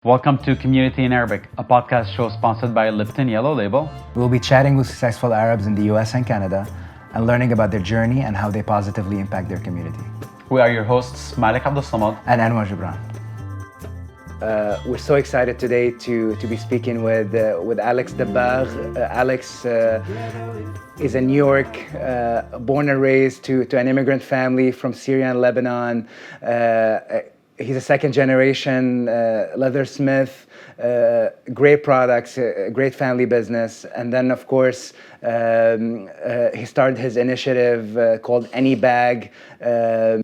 Welcome to Community in Arabic, a podcast show sponsored by Lipton Yellow Label. We'll be chatting with successful Arabs in the US and Canada and learning about their journey and how they positively impact their community. We are your hosts, Malek Abdulsamad And Anwar Jebran. We're so excited today to be speaking with Alex Dabagh. Alex is a New York, born and raised to an immigrant family from Syria and Lebanon. He's a second generation leathersmith, great products, great family business. And then, of course, he started his initiative called Any Bag to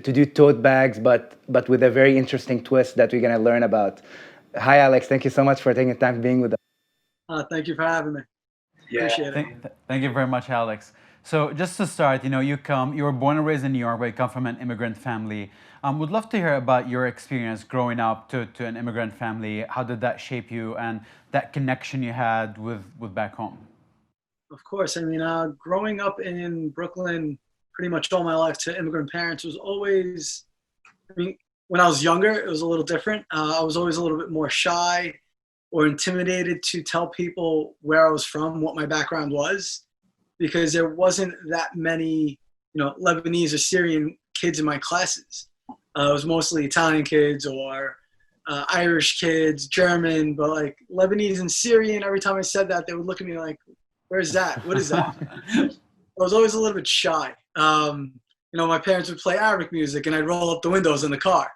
do tote bags, but with a very interesting twist that we're going to learn about. Hi, Alex. Thank you so much for taking time being with us. Thank you for having me. Appreciate it. Thank you very much, Alex. So just to start, you were born and raised in New York, but you come from an immigrant family. Would love to hear about your experience growing up to an immigrant family. How did that shape you and that connection you had with back home? Of course. I mean, growing up in Brooklyn pretty much all my life to immigrant parents was always, when I was younger, it was a little different. I was always a little bit more shy or intimidated to tell people where I was from, what my background was, because there wasn't that many, Lebanese or Syrian kids in my classes. It was mostly Italian kids or Irish kids, German, but like Lebanese and Syrian, every time I said that, they would look at me like, where's that? What is that? I was always a little bit shy. My parents would play Arabic music and I'd roll up the windows in the car.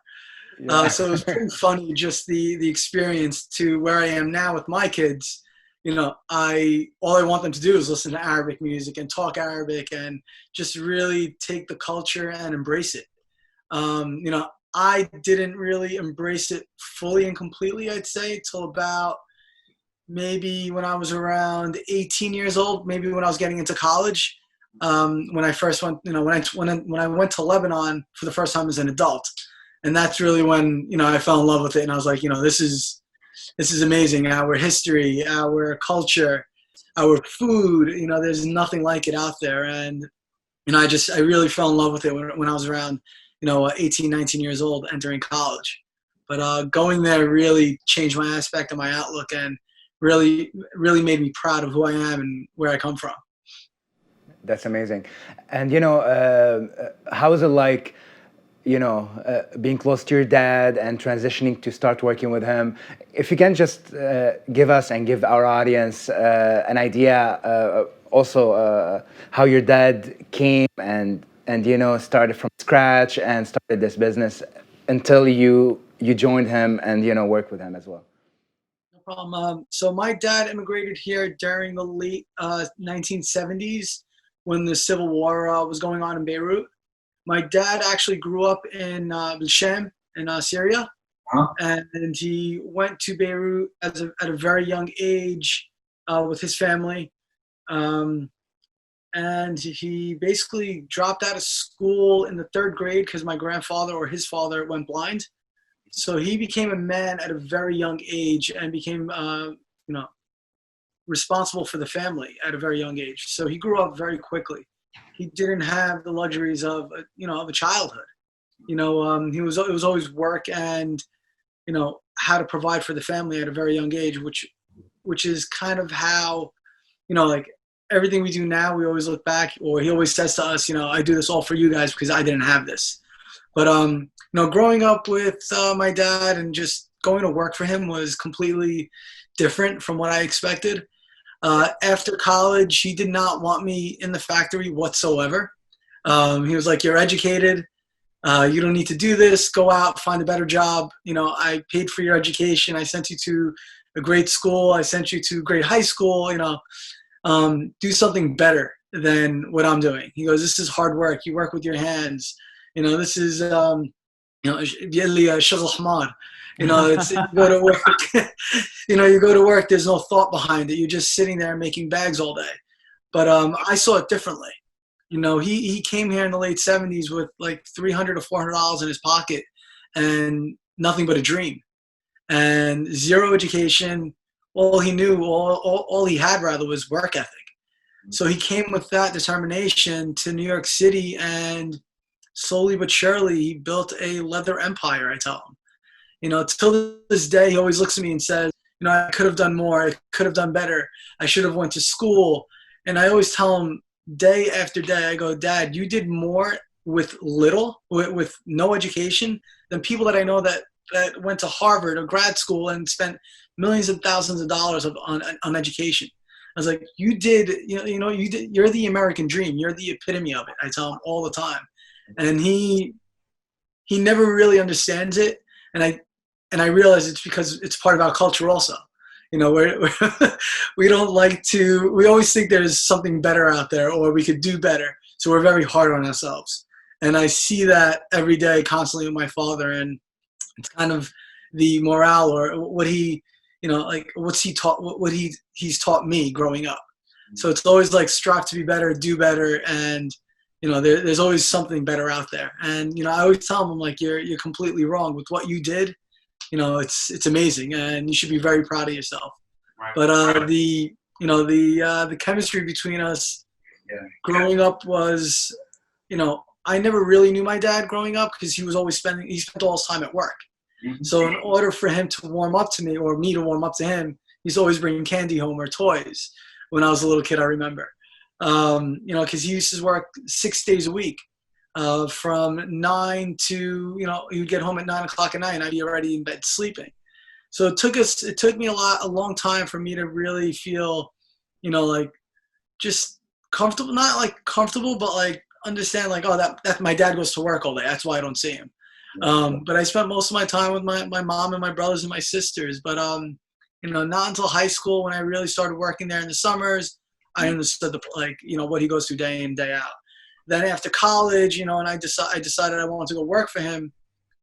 Yeah. So it was pretty funny, just the experience to where I am now with my kids. All I want them to do is listen to Arabic music and talk Arabic and just really take the culture and embrace it. I didn't really embrace it fully and completely, I'd say, till about maybe when I was around 18 years old, maybe when I was getting into college. When I first went, when I went to Lebanon for the first time as an adult, and that's really when I fell in love with it, and I was like, this is amazing. Our history, our culture, our food. There's nothing like it out there, and I really fell in love with it when I was around 18, 19 years old, entering college. But going there really changed my aspect of my outlook, and really made me proud of who I am and where I come from. That's amazing. And, how is it like, being close to your dad and transitioning to start working with him? If you can just give us and give our audience an idea, also how your dad came and started from scratch and started this business until you joined him and, worked with him as well. No problem. So my dad immigrated here during the late 1970s. When the civil war was going on in Beirut. My dad actually grew up in Sham in Syria. And he went to Beirut at a very young age with his family. And he basically dropped out of school in the 3rd grade because my grandfather or his father went blind. So he became a man at a very young age and became, responsible for the family at a very young age. So he grew up very quickly. He didn't have the luxuries of a childhood. It was always work and, how to provide for the family at a very young age, which is kind of how, like everything we do now, we always look back, or he always says to us, I do this all for you guys because I didn't have this. But, growing up with my dad and just going to work for him was completely different from what I expected. After college, he did not want me in the factory whatsoever. He was like, you're educated. You don't need to do this. Go out, find a better job. I paid for your education. I sent you to a great school. I sent you to a great high school. Do something better than what I'm doing. He goes, this is hard work. You work with your hands. This is, shaghl hamar. It's you go to work. You go to work. There's no thought behind it. You're just sitting there making bags all day. But I saw it differently. He came here in the late 70s with like $300 to $400 in his pocket and nothing but a dream and zero education. All he knew, all he had rather, was work ethic. So he came with that determination to New York City and slowly but surely, he built a leather empire, I tell him. Till this day, he always looks at me and says, I could have done more. I could have done better. I should have went to school. And I always tell him day after day, I go, Dad, you did more with little, with no education, than people that I know that went to Harvard or grad school and spent millions and thousands of dollars on education. I was like, you did, you're the American dream. You're the epitome of it. I tell him all the time. And he never really understands it. And I realize it's because it's part of our culture also. We don't like to, we always think there's something better out there or we could do better. So we're very hard on ourselves. And I see that every day constantly with my father, and it's kind of the morale or what he, what's he taught, what he's taught me growing up. So it's always like strive to be better, do better. And, there's always something better out there. And, I always tell him, I'm like, you're completely wrong with what you did. It's amazing, and you should be very proud of yourself. Right. But the chemistry between us growing up was, I never really knew my dad growing up because he spent all his time at work. Mm-hmm. So in order for him to warm up to me or me to warm up to him, he's always bringing candy home or toys. When I was a little kid, I remember, because he used to work 6 days a week. From 9 to, he would get home at 9 o'clock at night and I'd be already in bed sleeping. So it took me a long time for me to really feel, just comfortable, not like comfortable, but like understand like, oh, that my dad goes to work all day. That's why I don't see him. But I spent most of my time with my mom and my brothers and my sisters. But, not until high school when I really started working there in the summers, I understood what he goes through day in, day out. Then after college, and I decided I wanted to go work for him.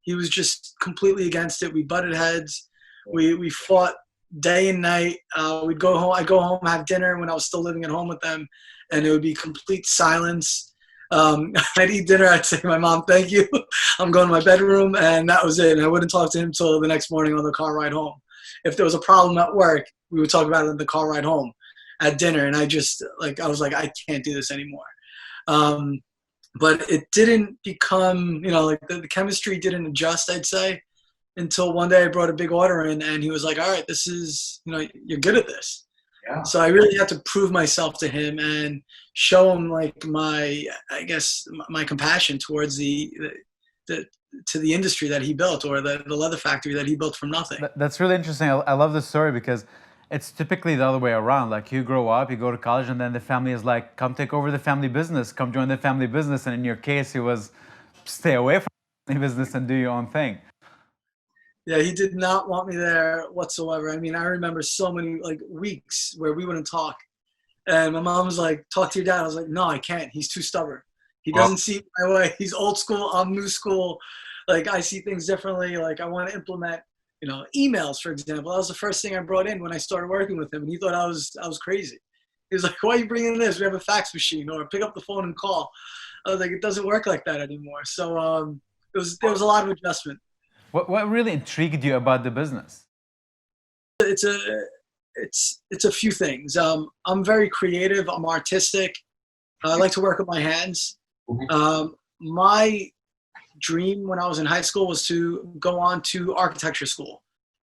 He was just completely against it. We butted heads. We fought day and night. We'd go home. I'd go home, have dinner when I was still living at home with them, and it would be complete silence. I'd eat dinner. I'd say to my mom, "Thank you. I'm going to my bedroom," and that was it. And I wouldn't talk to him till the next morning on the car ride home. If there was a problem at work, we would talk about it on the car ride home at dinner. And I was like, I can't do this anymore. But it didn't become, the chemistry didn't adjust, I'd say, until one day I brought a big order in and he was like, all right, this is, you're good at this. Yeah. So I really had to prove myself to him and show him my compassion towards to the industry that he built, or the leather factory that he built from nothing. That's really interesting. I love this story because it's typically the other way around. Like you grow up, you go to college, and then the family is like, come take over the family business, come join the family business. And in your case, it was stay away from the family business and do your own thing. Yeah, he did not want me there whatsoever. I mean, I remember so many weeks where we wouldn't talk. And my mom was like, talk to your dad. I was like, no, I can't. He's too stubborn. He doesn't see my way. He's old school, I'm new school. I see things differently. I want to implement emails, for example. That was the first thing I brought in when I started working with him, and he thought I was crazy. He was like, "Why are you bringing this? We have a fax machine, or pick up the phone and call." I was like, "It doesn't work like that anymore." So there was a lot of adjustment. What really intrigued you about the business? It's a few things. I'm very creative. I'm artistic. I like to work with my hands. My dream when I was in high school was to go on to architecture school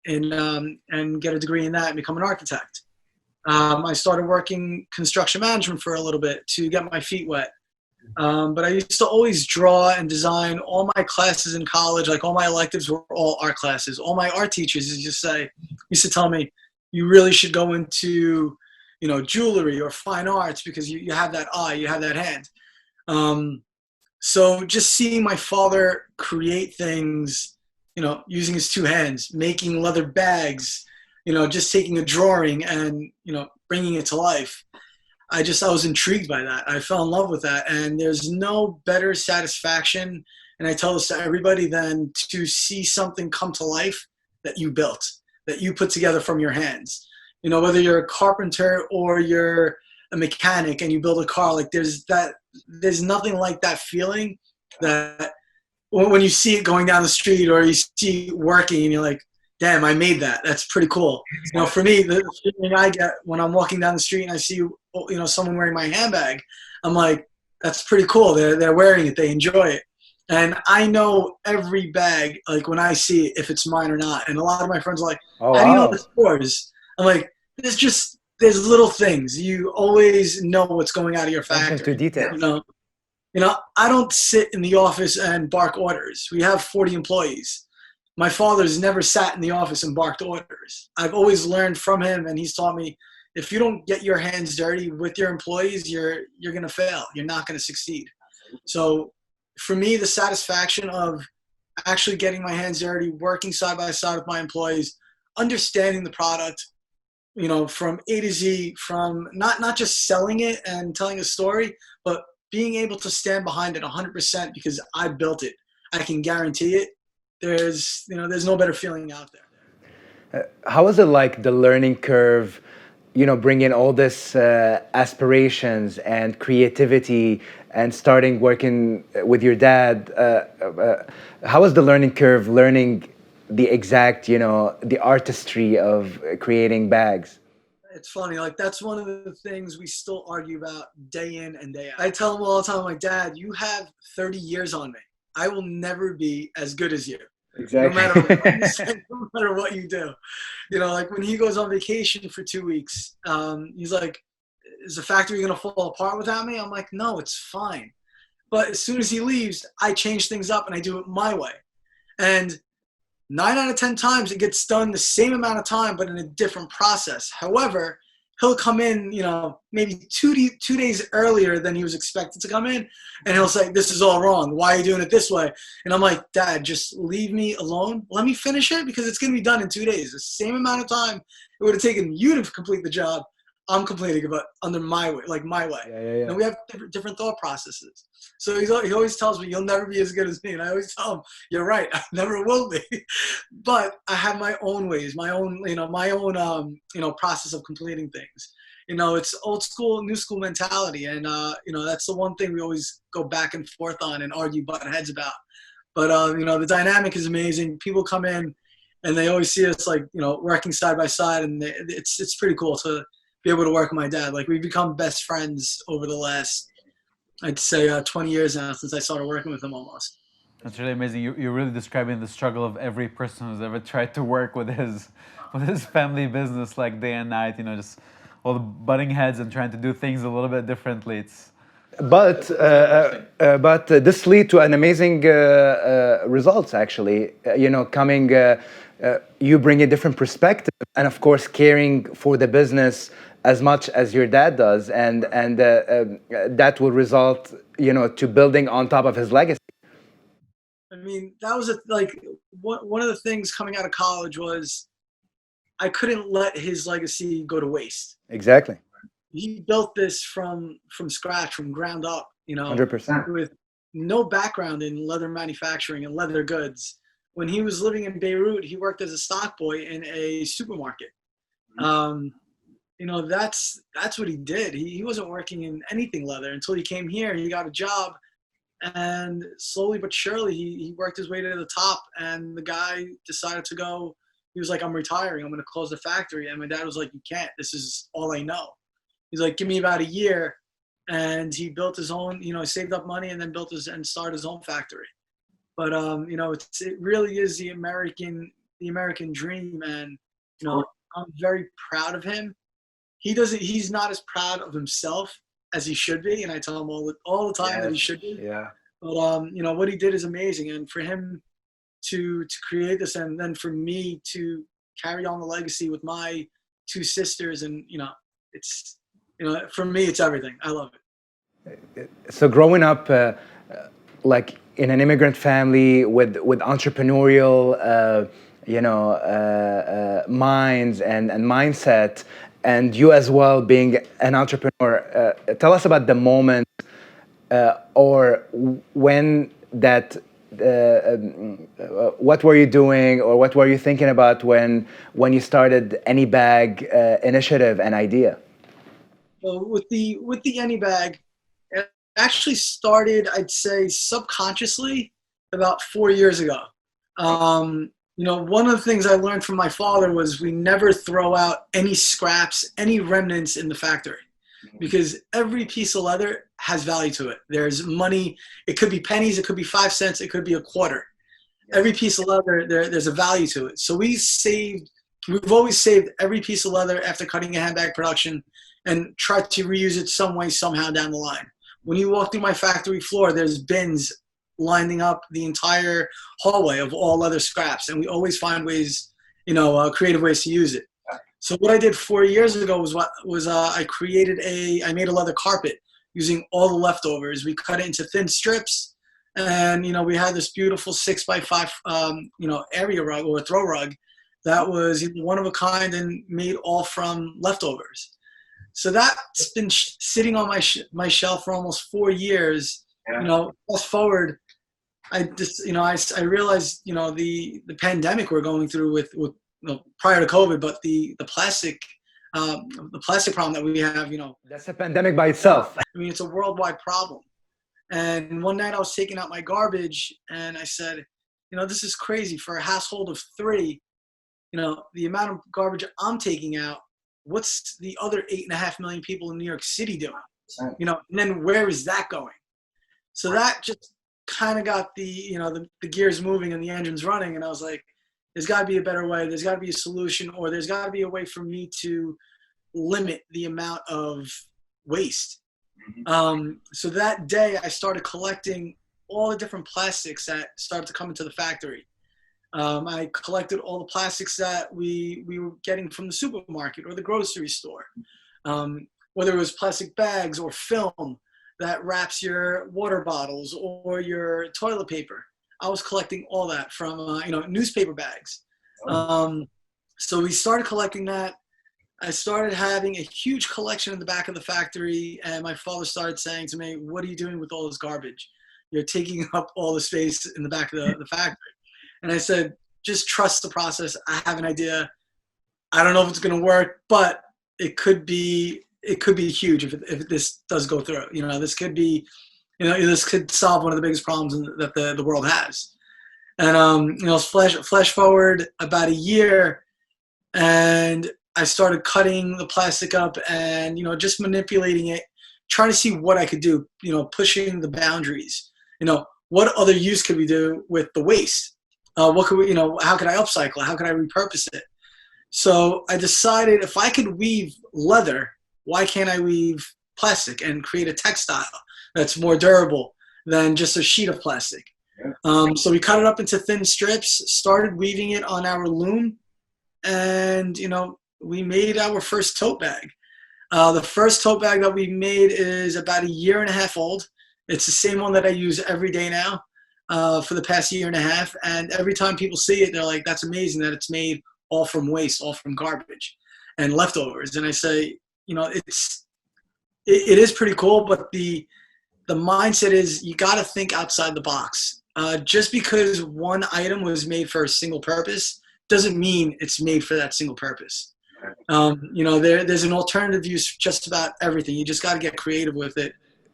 and get a degree in that and become an architect. I started working construction management for a little bit to get my feet wet. But I used to always draw and design. All my classes in college, all my electives were all art classes. All my art teachers used to tell me, you really should go into, jewelry or fine arts because you have that eye, you have that hand. So just seeing my father create things, using his two hands, making leather bags, just taking a drawing and, bringing it to life. I was intrigued by that. I fell in love with that. And there's no better satisfaction, and I tell this to everybody, than to see something come to life that you built, that you put together from your hands. Whether you're a carpenter or you're a mechanic and you build a car, there's nothing like that feeling that when you see it going down the street or you see it working and you're like, damn, I made that. That's pretty cool. For me, the feeling I get when I'm walking down the street and I see, someone wearing my handbag, I'm like, that's pretty cool. They're wearing it. They enjoy it. And I know every bag, like when I see it, if it's mine or not. And a lot of my friends are like, Oh, how do you know wow. the scores? I'm like, there's little things. You always know what's going out of your Attention to factory. details. I don't sit in the office and bark orders. We have 40 employees. My father's never sat in the office and barked orders. I've always learned from him, and he's taught me, if you don't get your hands dirty with your employees, you're going to fail. You're not going to succeed. So for me, the satisfaction of actually getting my hands dirty, working side by side with my employees, understanding the product, from A to Z, from not just selling it and telling a story, but being able to stand behind it 100% because I built it. I can guarantee it. There's no better feeling out there. How was it like the learning curve, bringing all this aspirations and creativity and starting working with your dad? How was the learning curve learning the exact, the artistry of creating bags? It's funny, like that's one of the things we still argue about day in and day out. I tell him all the time, like, Dad, you have 30 years on me. I will never be as good as you. Exactly. No matter what you say, no matter what you do. Like when he goes on vacation for 2 weeks, he's like, is the factory going to fall apart without me? I'm like, no, it's fine. But as soon as he leaves, I change things up and I do it my way. And 9 out of 10 times it gets done the same amount of time, but in a different process. However, he'll come in, maybe two days earlier than he was expected to come in, and he'll say, this is all wrong. Why are you doing it this way? And I'm like, Dad, just leave me alone. Let me finish it because it's going to be done in 2 days. The same amount of time it would have taken you to complete the job, I'm completing it, but under my way, like my way. Yeah. And we have different thought processes. So he always tells me, you'll never be as good as me. And I always tell him, you're right, I never will be. But I have my own ways, my own process of completing things. It's old school, new school mentality. And, that's the one thing we always go back and forth on and argue butt heads about. But, the dynamic is amazing. People come in and they always see us working side by side. And it's pretty cool to be able to work with my dad. Like we've become best friends over the last, I'd say 20 years now since I started working with him almost. That's really amazing. You're really describing the struggle of every person who's ever tried to work with his family business, like day and night. Just all the butting heads and trying to do things a little bit differently. But this lead to an amazing results actually. You bring a different perspective, and of course, caring for the business as much as your dad does, and that will result, to building on top of his legacy. I mean, that was one of the things coming out of college was I couldn't let his legacy go to waste. Exactly. He built this from scratch, from ground up, 100%. with no background in leather manufacturing and leather goods. When he was living in Beirut, he worked as a stock boy in a supermarket. That's what he did. He wasn't working in anything leather until he came here. He got a job, and slowly but surely he worked his way to the top. And the guy decided to go. He was like, I'm retiring. I'm going to close the factory. And my dad was like, you can't. This is all I know. He's like, give me about a year. And he built his own, he saved up money and then started his own factory. But, it really is the American dream. And, I'm very proud of him. He's not as proud of himself as he should be. And I tell him all the time that he should be. Yeah. But, what he did is amazing. And for him to create this, and then for me to carry on the legacy with my two sisters, and, it's, for me, it's everything. I love it. So growing up, like in an immigrant family with entrepreneurial, minds and mindset, and you as well being an entrepreneur, tell us about the moment or when that. What were you doing, or what were you thinking about when you started Any Bag initiative and idea? Well, with the Any Bag, it actually started, I'd say, subconsciously about 4 years ago. One of the things I learned from my father was we never throw out any scraps, any remnants in the factory. because every piece of leather has value to it. There's money. It could be pennies. It could be 5 cents. It could be a quarter. Every piece of leather, there's a value to it. So we've always saved every piece of leather after cutting a handbag production and tried to reuse it some way, somehow down the line. When you walk through my factory floor, there's bins lining up the entire hallway of all leather scraps, and we always find ways, creative ways to use it. So what I did 4 years ago was I made a leather carpet using all the leftovers. We cut it into thin strips, and we had this beautiful 6x5 area rug or throw rug that was one of a kind and made all from leftovers. So that's been sitting on my shelf for almost 4 years. Fast forward, I realized the pandemic we're going through with prior to COVID, but the plastic problem that we have, that's a pandemic by itself. I mean, it's a worldwide problem. And one night I was taking out my garbage and I said, this is crazy for a household of 3, the amount of garbage I'm taking out, what's the other 8.5 million people in New York City doing? And then where is that going? So that just kind of got the gears moving and the engines running. And I was like, there's got to be a better way. There's got to be a solution, or there's got to be a way for me to limit the amount of waste. So that day I started collecting all the different plastics that started to come into the factory. I collected all the plastics that we were getting from the supermarket or the grocery store, whether it was plastic bags or film that wraps your water bottles or your toilet paper. I was collecting all that from newspaper bags. So we started collecting that. I started having a huge collection in the back of the factory, and my father started saying to me, "What are you doing with all this garbage? You're taking up all the space in the back of the factory." And I said, "Just trust the process. I have an idea. I don't know if it's going to work, but it could be huge if this does go through. This could be, this could solve one of the biggest problems that the world has." And flash forward about a year, and I started cutting the plastic up and just manipulating it, trying to see what I could do. Pushing the boundaries. What other use could we do with the waste? What could we? How could I upcycle? How could I repurpose it? So I decided if I could weave leather, why can't I weave plastic and create a textile that's more durable than just a sheet of plastic? So we cut it up into thin strips, started weaving it on our loom, and we made our first tote bag. The first tote bag that we made is about 1.5 years old. It's the same one that I use every day now for the past 1.5 years. And every time people see it, they're like, "That's amazing that it's made all from waste, all from garbage and leftovers." And I say, it is pretty cool, but the mindset is you got to think outside the box. Just because one item was made for a single purpose doesn't mean it's made for that single purpose. There's an alternative use for just about everything. You just got to get creative with it.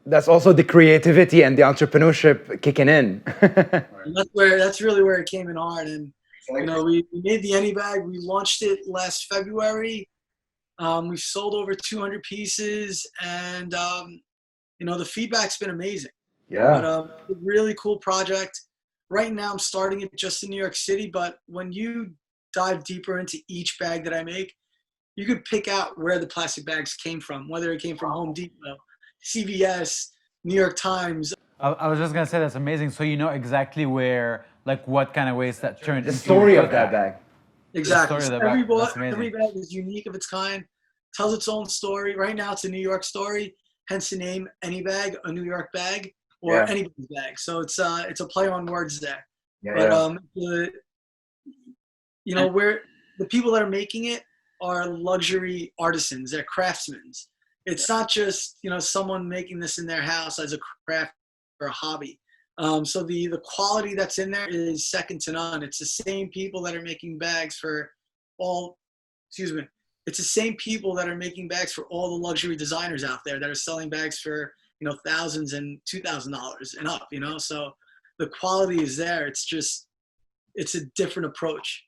That's also the creativity and the entrepreneurship kicking in. That's really where it came in hard. And we made the Any Bag. We launched it last February. We've sold over 200 pieces, and the feedback's been amazing. Yeah. But a really cool project. Right now, I'm starting it just in New York City, but when you dive deeper into each bag that I make, you could pick out where the plastic bags came from, whether it came from Home Depot, CVS, New York Times. I was just gonna say that's amazing. So you know exactly where, like, what kind of waste that turned The into story a of that bag. Exactly. The story of So the bag. That's every amazing. bag is unique of its kind, tells its own story. Right now, it's a New York story, hence the name Any Bag, a New York bag, or anybody's bag. So it's a play on words there. Where the people that are making it are luxury artisans, they're craftsmen. It's not just someone making this in their house as a craft or a hobby. So the quality that's in there is second to none. It's the same people that are making bags for all. It's the same people that are making bags for all the luxury designers out there that are selling bags for thousands and $2,000 and up. So the quality is there. It's a different approach.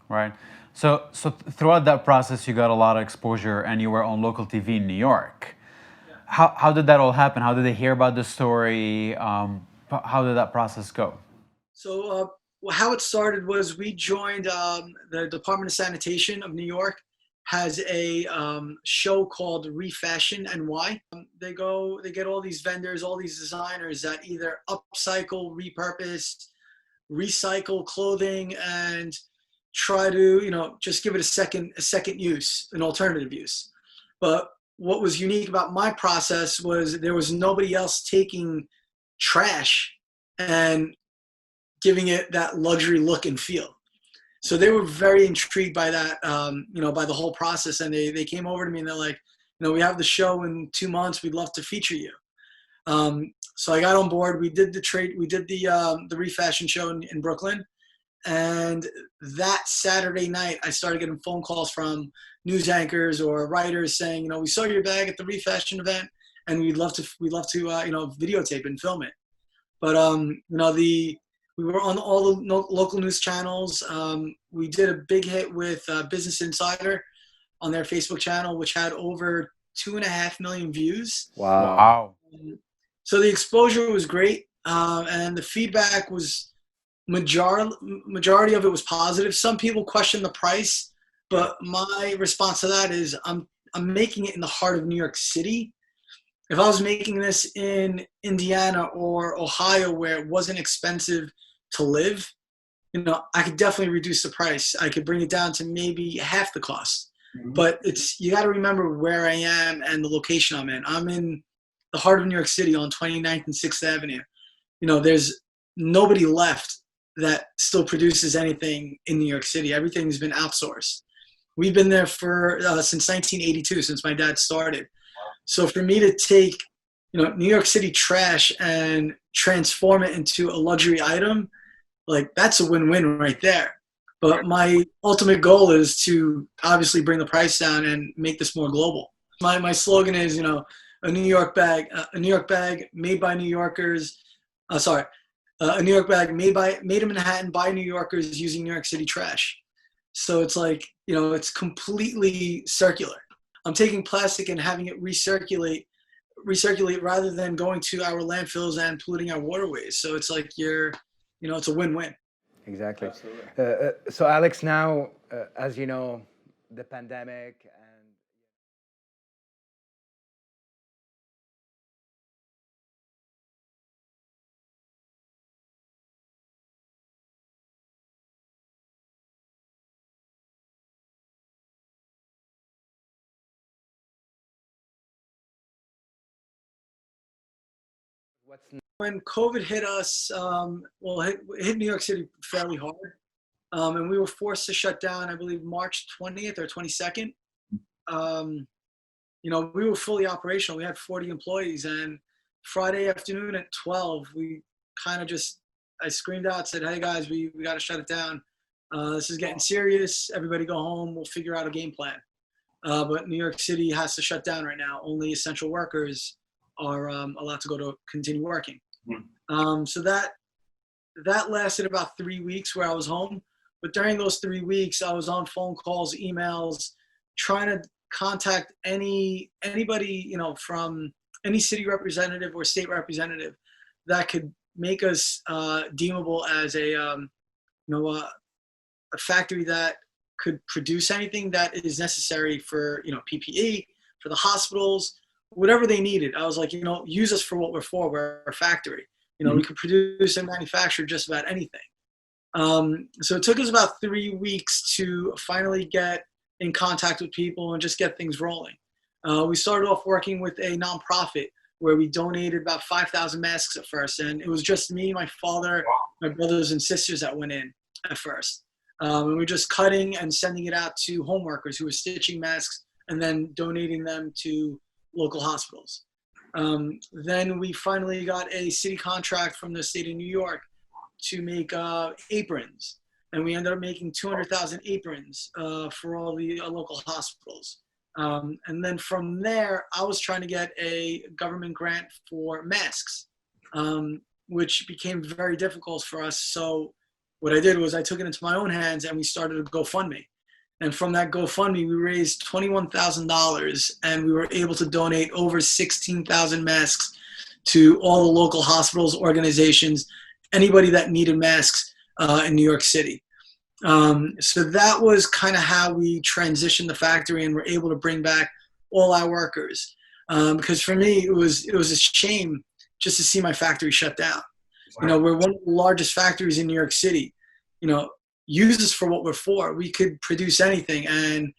Right. So throughout that process, you got a lot of exposure, and you were on local TV in New York. how did that all happen? How did they hear about the story? How did that process go? So how it started was we joined the Department of Sanitation of New York has a show called Refashion NY. They get all these vendors, all these designers that either upcycle, repurpose, recycle clothing, and try to just give it a second use, an alternative use. But what was unique about my process was there was nobody else taking trash and giving it that luxury look and feel. So they were very intrigued by that, by the whole process. And they came over to me and they're like, we have the show in 2 months. We'd love to feature you. So I got on board. We did the refashion show in Brooklyn. And that Saturday night, I started getting phone calls from news anchors or writers saying, we saw your bag at the refashion event and we'd love to videotape and film it. But, we were on all the local news channels. We did a big hit with Business Insider on their Facebook channel, which had over 2.5 million views. Wow. So the exposure was great, and the feedback was majority of it was positive. Some people questioned the price, but my response to that is I'm making it in the heart of New York City. If I was making this in Indiana or Ohio, where it wasn't expensive to live, I could definitely reduce the price. I could bring it down to maybe half the cost. Mm-hmm. But you got to remember where I am and the location I'm in. I'm in the heart of New York City on 29th and 6th Avenue. There's nobody left that still produces anything in New York City. Everything's been outsourced. We've been there for since 1982, since my dad started. So for me to take, New York City trash and transform it into a luxury item, like that's a win-win right there. But my ultimate goal is to obviously bring the price down and make this more global. My slogan is, a New York bag made by New Yorkers. A New York bag made in Manhattan by New Yorkers using New York City trash. So it's like, it's completely circular. I'm taking plastic and having it recirculate rather than going to our landfills and polluting our waterways. So it's like it's a win-win. Exactly. So Alex, now, as you know, the pandemic and when COVID hit us, it hit New York City fairly hard. And we were forced to shut down, I believe, March 20th or 22nd. We were fully operational. We had 40 employees. And Friday afternoon at 12, we kind of I screamed out, said, hey, guys, we got to shut it down. This is getting serious. Everybody go home. We'll figure out a game plan. But New York City has to shut down right now. Only essential workers are allowed to continue working. So that lasted about 3 weeks where I was home. But during those 3 weeks, I was on phone calls, emails, trying to contact anybody, from any city representative or state representative that could make us deemable as a factory that could produce anything that is necessary for, PPE, for the hospitals, whatever they needed. I was like, use us for what we're for. We're a factory. We could produce and manufacture just about anything. So it took us about 3 weeks to finally get in contact with people and just get things rolling. We started off working with a nonprofit where we donated about 5,000 masks at first. And it was just me, my father, my brothers and sisters that went in at first. And we were just cutting and sending it out to home workers who were stitching masks and then donating them to local hospitals. Then we finally got a city contract from the state of New York to make aprons. And we ended up making 200,000 aprons for all the local hospitals. And then from there, I was trying to get a government grant for masks, which became very difficult for us. So what I did was I took it into my own hands and we started a GoFundMe. And from that GoFundMe, we raised $21,000, and we were able to donate over 16,000 masks to all the local hospitals, organizations, anybody that needed masks in New York City. So that was kind of how we transitioned the factory and were able to bring back all our workers. Because for me, it was a shame just to see my factory shut down. You know, we're one of the largest factories in New York City. You know, use us for what we're for. We could produce anything, and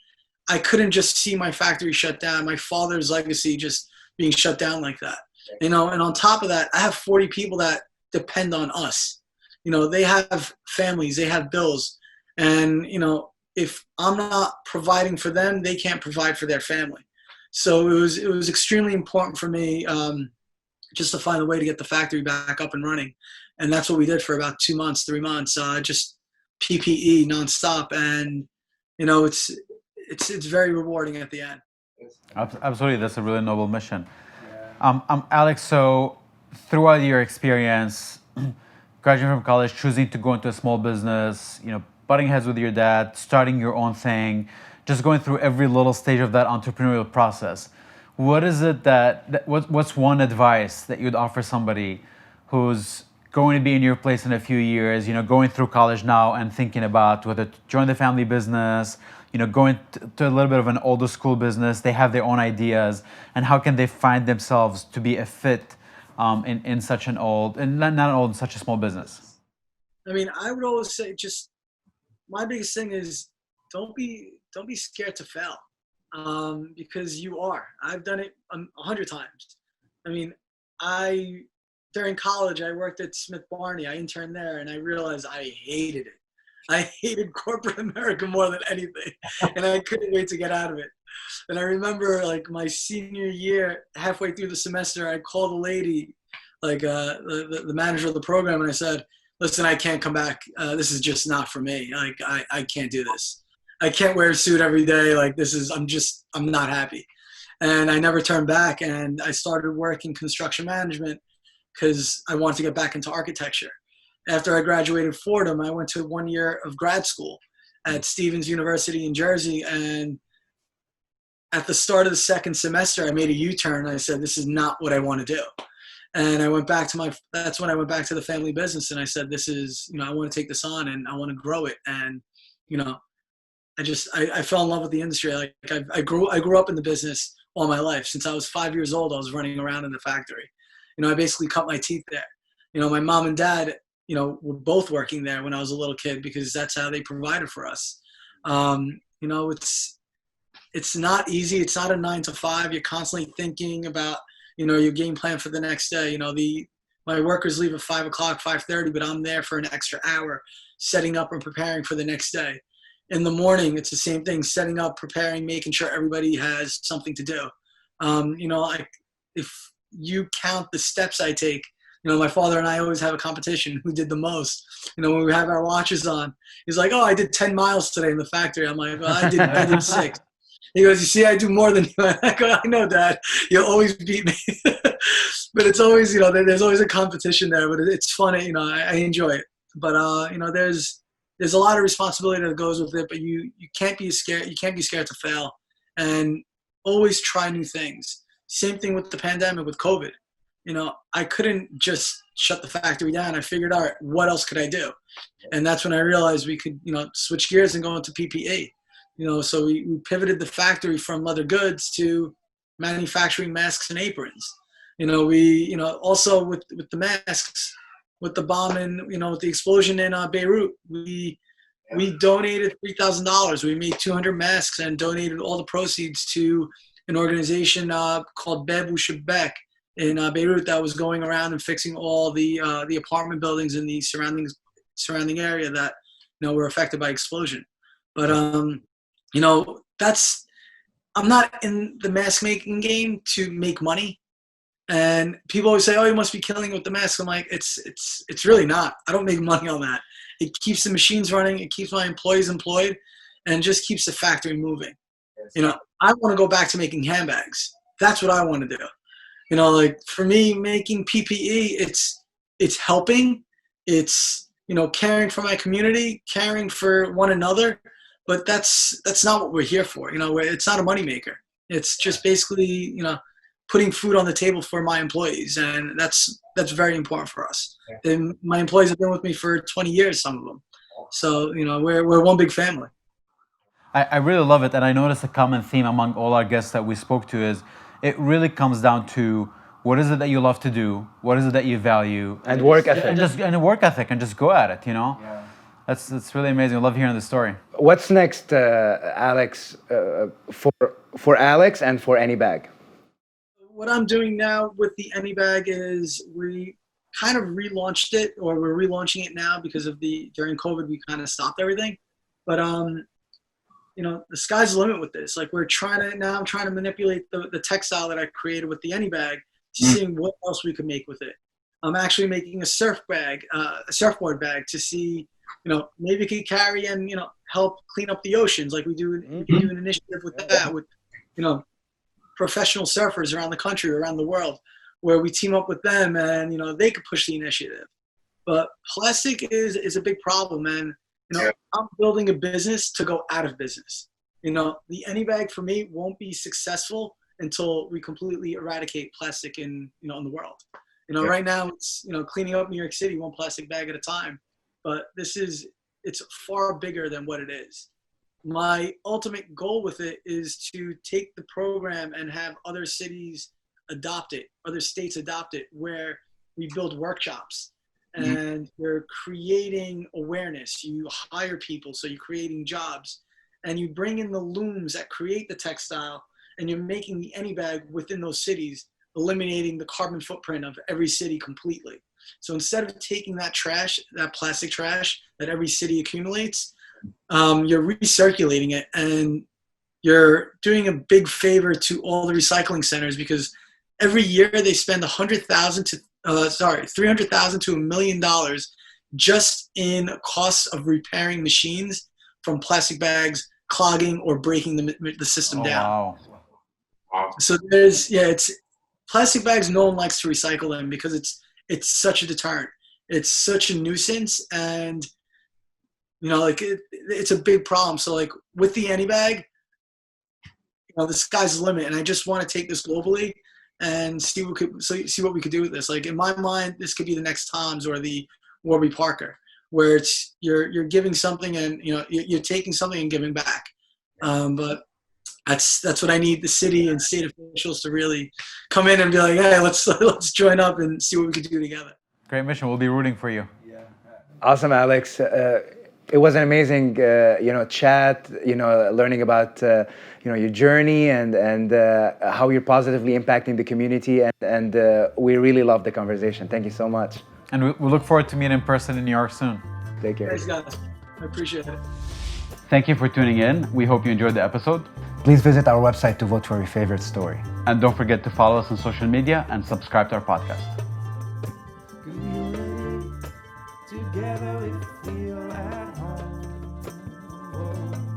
I couldn't just see my factory shut down, my father's legacy just being shut down like that. You know, and on top of that, I have 40 people that depend on us. You know, they have families, they have bills, and you know, if I'm not providing for them, they can't provide for their family. So it was extremely important for me just to find a way to get the factory back up and running, and that's what we did for about 2 months, 3 months, just PPE nonstop, and you know, it's very rewarding at the end. Absolutely, that's a really noble mission. Alex, so throughout your experience, graduating from college, choosing to go into a small business, you know, butting heads with your dad, starting your own thing, just going through every little stage of that entrepreneurial process, what is it what's one advice that you'd offer somebody who's going to be in your place in a few years, you know, going through college now and thinking about whether to join the family business, you know, going to a little bit of an older school business, they have their own ideas, and how can they find themselves to be a fit in such an old, and not old, in such a small business? I mean, I would always say, just my biggest thing is don't be scared to fail, because you are. I've done it 100 times. I mean, during college, I worked at Smith Barney. I interned there, and I realized I hated it. I hated corporate America more than anything, and I couldn't wait to get out of it. And I remember, like, my senior year, halfway through the semester, I called a lady, like the manager of the program, and I said, "Listen, I can't come back. This is just not for me. Like, I can't do this. I can't wear a suit every day. Like, I'm not happy." And I never turned back, and I started working construction management because I wanted to get back into architecture. After I graduated Fordham, I went to 1 year of grad school at Stevens University in Jersey. And at the start of the second semester, I made a U-turn. I said, this is not what I want to do. And that's when I went back to the family business. And I said, I want to take this on and I want to grow it. And, you know, I fell in love with the industry. Like I grew up in the business all my life. Since I was 5 years old, I was running around in the factory. You know, I basically cut my teeth there. You know, my mom and dad, you know, were both working there when I was a little kid because that's how they provided for us. You know, it's not easy. It's not a 9 to 5. You're constantly thinking about, you know, your game plan for the next day. You know, my workers leave at 5 o'clock, 5:30, but I'm there for an extra hour, setting up and preparing for the next day. In the morning, it's the same thing, setting up, preparing, making sure everybody has something to do. You know, if you count the steps I take, you know, my father and I always have a competition who did the most. You know, when we have our watches on, he's like, "Oh, I did 10 miles today in the factory." I'm like, "Well, I did 6." He goes, "You see, I do more than you." I go, "I know, Dad. You'll always beat me." But it's always, you know, there's always a competition there. But it's funny, you know. I enjoy it. But you know, there's a lot of responsibility that goes with it. But you can't be scared. You can't be scared to fail, and always try new things. Same thing with the pandemic, with COVID. You know, I couldn't just shut the factory down. I figured out what else could I do, and that's when I realized we could, you know, switch gears and go into PPE. You know, so we pivoted the factory from leather goods to manufacturing masks and aprons. You know, also with the masks, with the bomb and, you know, with the explosion in Beirut, we donated $3,000. We made 200 masks and donated all the proceeds to an organization called Bebu Shabek in Beirut that was going around and fixing all the apartment buildings in the surrounding area that, you know, were affected by explosion. But you know, I'm not in the mask making game to make money. And people always say, "Oh, you must be killing it with the mask." I'm like, it's really not. I don't make money on that. It keeps the machines running. It keeps my employees employed, and just keeps the factory moving. You know, I want to go back to making handbags. That's what I want to do. You know, like for me, making PPE, it's helping. It's, you know, caring for my community, caring for one another. but that's not what we're here for. It's not a moneymaker. It's just basically, putting food on the table for my employees, and that's very important for us. Yeah. And my employees have been with me for 20 years, some of them. So we're one big family. I really love it, and I noticed a common theme among all our guests that we spoke to is it really comes down to what is it that you love to do, what is it that you value, And work ethic. and a work ethic, and just go at it. Yeah. That's really amazing. I love hearing the story. What's next, Alex, for Alex and for AnyBag? What I'm doing now with the AnyBag is we kind of relaunched it, or we're relaunching it now because of during COVID we kind of stopped everything. But the sky's the limit with this. Like I'm trying to manipulate the textile that I created with the AnyBag to seeing what else we could make with it. I'm actually making a surfboard bag to see, maybe it could carry and, help clean up the oceans. Like we do an initiative with that, with, professional surfers around the country, around the world, where we team up with them and, they could push the initiative. But plastic is a big problem, and, I'm building a business to go out of business. The AnyBag for me won't be successful until we completely eradicate plastic in the world. Right now it's, cleaning up New York City one plastic bag at a time, but it's far bigger than what it is. My ultimate goal with it is to take the program and have other cities adopt it, other states adopt it, where we build workshops and you're creating awareness. You hire people, so you're creating jobs, and you bring in the looms that create the textile, and you're making the AnyBag within those cities, eliminating the carbon footprint of every city completely. So instead of taking that trash, that plastic trash that every city accumulates, you're recirculating it, and you're doing a big favor to all the recycling centers, because every year they spend $300,000 to $1 million just in costs of repairing machines from plastic bags clogging or breaking the system down. Wow. So it's plastic bags. No one likes to recycle them because it's such a deterrent. It's such a nuisance, and it's a big problem. So like with the AnyBag, the sky's the limit, and I just want to take this globally and see what we could do with this. Like in my mind, this could be the next Tom's or the Warby Parker, where it's you're giving something and you're taking something and giving back. But that's what I need the city and state officials to really come in and be like, hey, let's join up and see what we could do together. Great mission. We'll be rooting for you. Yeah. Awesome, Alex. It was an amazing, chat. Learning about your journey and how you're positively impacting the community, and we really loved the conversation. Thank you so much. And we look forward to meeting in person in New York soon. Take care. Thanks, guys. I appreciate it. Thank you for tuning in. We hope you enjoyed the episode. Please visit our website to vote for your favorite story. And don't forget to follow us on social media and subscribe to our podcast. Together we feel at home.